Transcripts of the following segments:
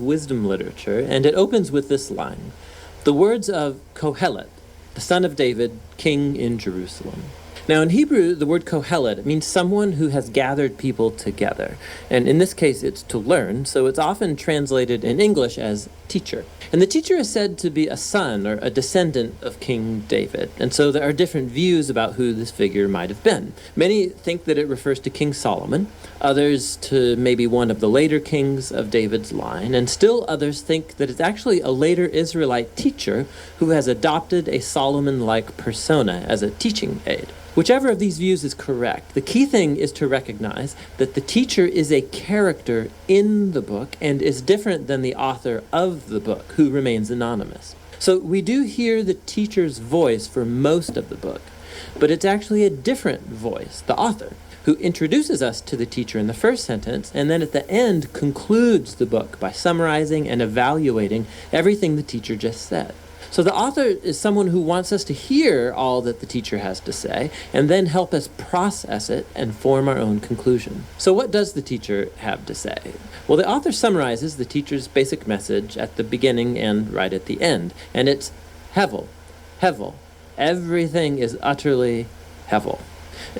wisdom literature, and it opens with this line: "The words of Kohelet, the son of David, king in Jerusalem." Now, in Hebrew, the word Kohelet means someone who has gathered people together. And in this case, it's to learn, so it's often translated in English as teacher. And the teacher is said to be a son or a descendant of King David. And so there are different views about who this figure might have been. Many think that it refers to King Solomon, others to maybe one of the later kings of David's line, and still others think that it's actually a later Israelite teacher who has adopted a Solomon-like persona as a teaching aid. Whichever of these views is correct, the key thing is to recognize that the teacher is a character in the book and is different than the author of the book, who remains anonymous. So we do hear the teacher's voice for most of the book, but it's actually a different voice, the author, who introduces us to the teacher in the first sentence, and then at the end concludes the book by summarizing and evaluating everything the teacher just said. So the author is someone who wants us to hear all that the teacher has to say and then help us process it and form our own conclusion. So what does the teacher have to say? Well, the author summarizes the teacher's basic message at the beginning and right at the end. And it's Hevel, Hevel. Everything is utterly Hevel.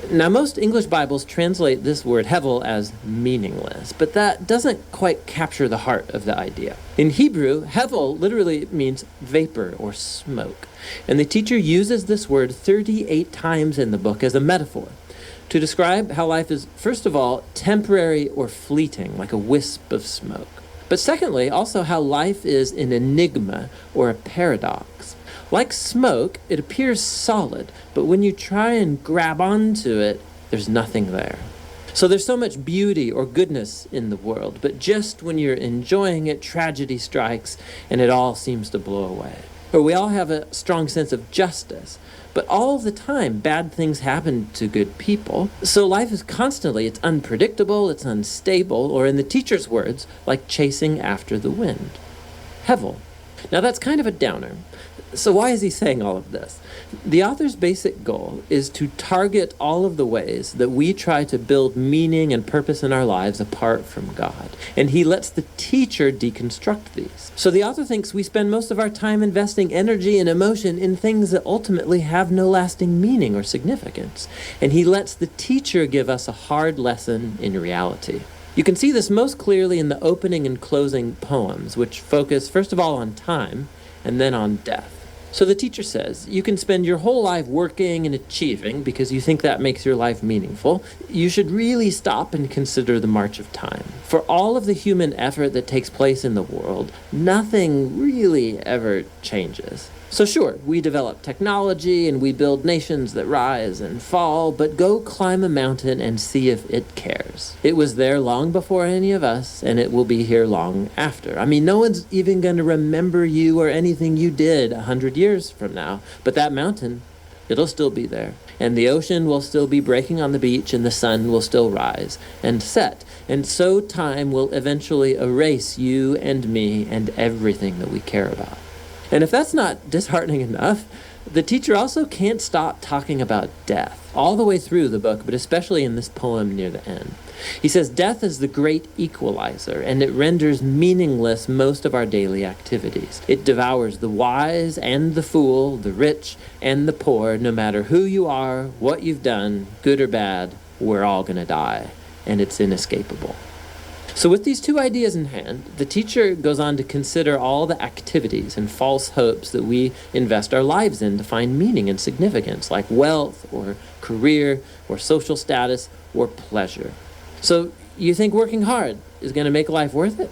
Now, most English Bibles translate this word Hevel as meaningless, but that doesn't quite capture the heart of the idea. In Hebrew, Hevel literally means vapor or smoke, and the teacher uses this word 38 times in the book as a metaphor to describe how life is, first of all, temporary or fleeting, like a wisp of smoke. But secondly, also how life is an enigma or a paradox. Like smoke, it appears solid, but when you try and grab onto it, there's nothing there. So there's so much beauty or goodness in the world, but just when you're enjoying it, tragedy strikes and it all seems to blow away. Or we all have a strong sense of justice, but all the time bad things happen to good people. So life is constantly, it's unpredictable, it's unstable, or in the teacher's words, like chasing after the wind. Hevel. Now that's kind of a downer. So why is he saying all of this? The author's basic goal is to target all of the ways that we try to build meaning and purpose in our lives apart from God. And he lets the teacher deconstruct these. So the author thinks we spend most of our time investing energy and emotion in things that ultimately have no lasting meaning or significance. And he lets the teacher give us a hard lesson in reality. You can see this most clearly in the opening and closing poems, which focus first of all on time and then on death. So the teacher says, you can spend your whole life working and achieving because you think that makes your life meaningful. You should really stop and consider the march of time. For all of the human effort that takes place in the world, nothing really ever changes. So sure, we develop technology and we build nations that rise and fall, but go climb a mountain and see if it cares. It was there long before any of us, and it will be here long after. I mean, no one's even going to remember you or anything you did 100 years from now, but that mountain, it'll still be there. And the ocean will still be breaking on the beach, and the sun will still rise and set. And so time will eventually erase you and me and everything that we care about. And if that's not disheartening enough, the teacher also can't stop talking about death all the way through the book, but especially in this poem near the end. He says, death is the great equalizer, and it renders meaningless most of our daily activities. It devours the wise and the fool, the rich and the poor, no matter who you are, what you've done, good or bad, we're all going to die, and it's inescapable. So with these two ideas in hand, the teacher goes on to consider all the activities and false hopes that we invest our lives in to find meaning and significance, like wealth or career or social status or pleasure. So you think working hard is going to make life worth it?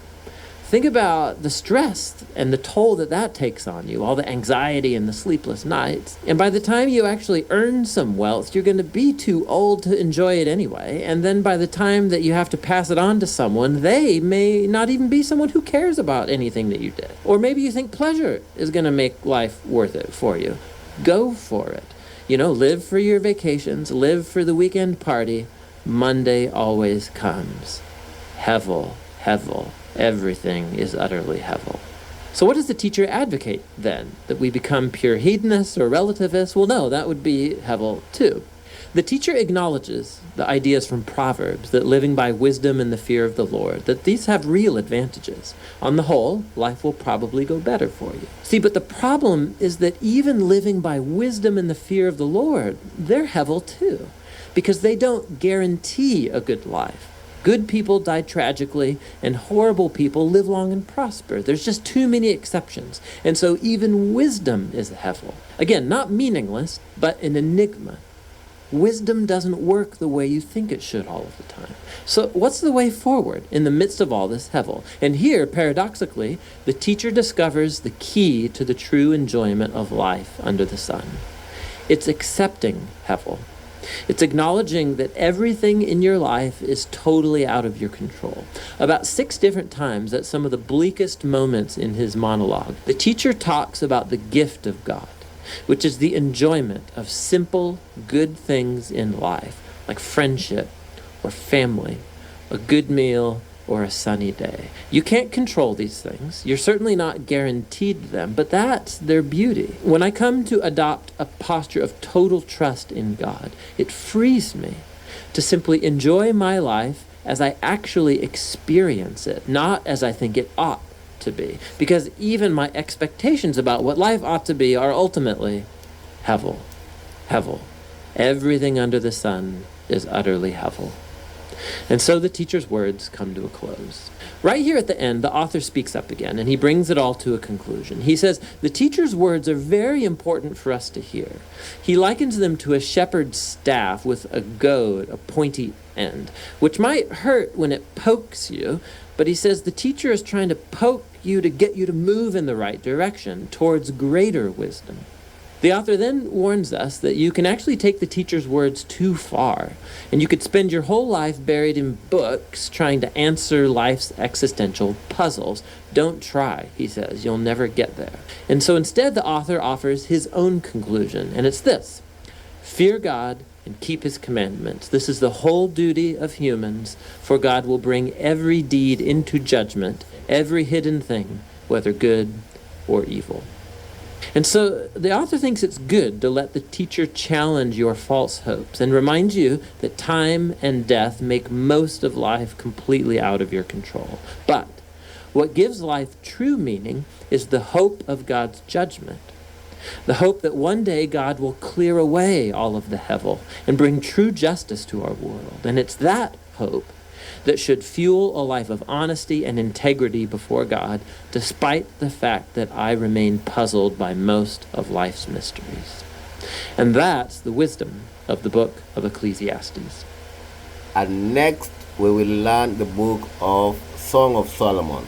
Think about the stress and the toll that takes on you, all the anxiety and the sleepless nights. And by the time you actually earn some wealth, you're going to be too old to enjoy it anyway. And then by the time that you have to pass it on to someone, they may not even be someone who cares about anything that you did. Or maybe you think pleasure is going to make life worth it for you. Go for it. Live for your vacations, live for the weekend party. Monday always comes. Hevel, Hevel. Everything is utterly Hevel. So what does the teacher advocate then? That we become pure hedonists or relativists? Well, no, that would be Hevel too. The teacher acknowledges the ideas from Proverbs that living by wisdom and the fear of the Lord, that these have real advantages. On the whole, life will probably go better for you. See, but the problem is that even living by wisdom and the fear of the Lord, they're hevel too, because they don't guarantee a good life. Good people die tragically, and horrible people live long and prosper. There's just too many exceptions. And so even wisdom is a hevel. Again, not meaningless, but an enigma. Wisdom doesn't work the way you think it should all of the time. So what's the way forward in the midst of all this hevel? And here, paradoxically, the teacher discovers the key to the true enjoyment of life under the sun. It's accepting hevel. It's acknowledging that everything in your life is totally out of your control. About 6 different times at some of the bleakest moments in his monologue, the teacher talks about the gift of God, which is the enjoyment of simple, good things in life, like friendship or family, a good meal, or a sunny day. You can't control these things. You're certainly not guaranteed them, but that's their beauty. When I come to adopt a posture of total trust in God, it frees me to simply enjoy my life as I actually experience it, not as I think it ought to be. Because even my expectations about what life ought to be are ultimately hevel. Hevel. Everything under the sun is utterly hevel. And so the teacher's words come to a close. Right here at the end, the author speaks up again, and he brings it all to a conclusion. He says, the teacher's words are very important for us to hear. He likens them to a shepherd's staff with a goad, a pointy end, which might hurt when it pokes you, but he says the teacher is trying to poke you to get you to move in the right direction towards greater wisdom. The author then warns us that you can actually take the teacher's words too far, and you could spend your whole life buried in books trying to answer life's existential puzzles. Don't try, he says. You'll never get there. And so instead, the author offers his own conclusion, and it's this: fear God and keep his commandments. This is the whole duty of humans, for God will bring every deed into judgment, every hidden thing, whether good or evil. And so the author thinks it's good to let the teacher challenge your false hopes and remind you that time and death make most of life completely out of your control. But what gives life true meaning is the hope of God's judgment. The hope that one day God will clear away all of the hevel and bring true justice to our world. And it's that hope that should fuel a life of honesty and integrity before God, despite the fact that I remain puzzled by most of life's mysteries. And that's the wisdom of the book of Ecclesiastes. And next, we will learn the book of Song of Solomon.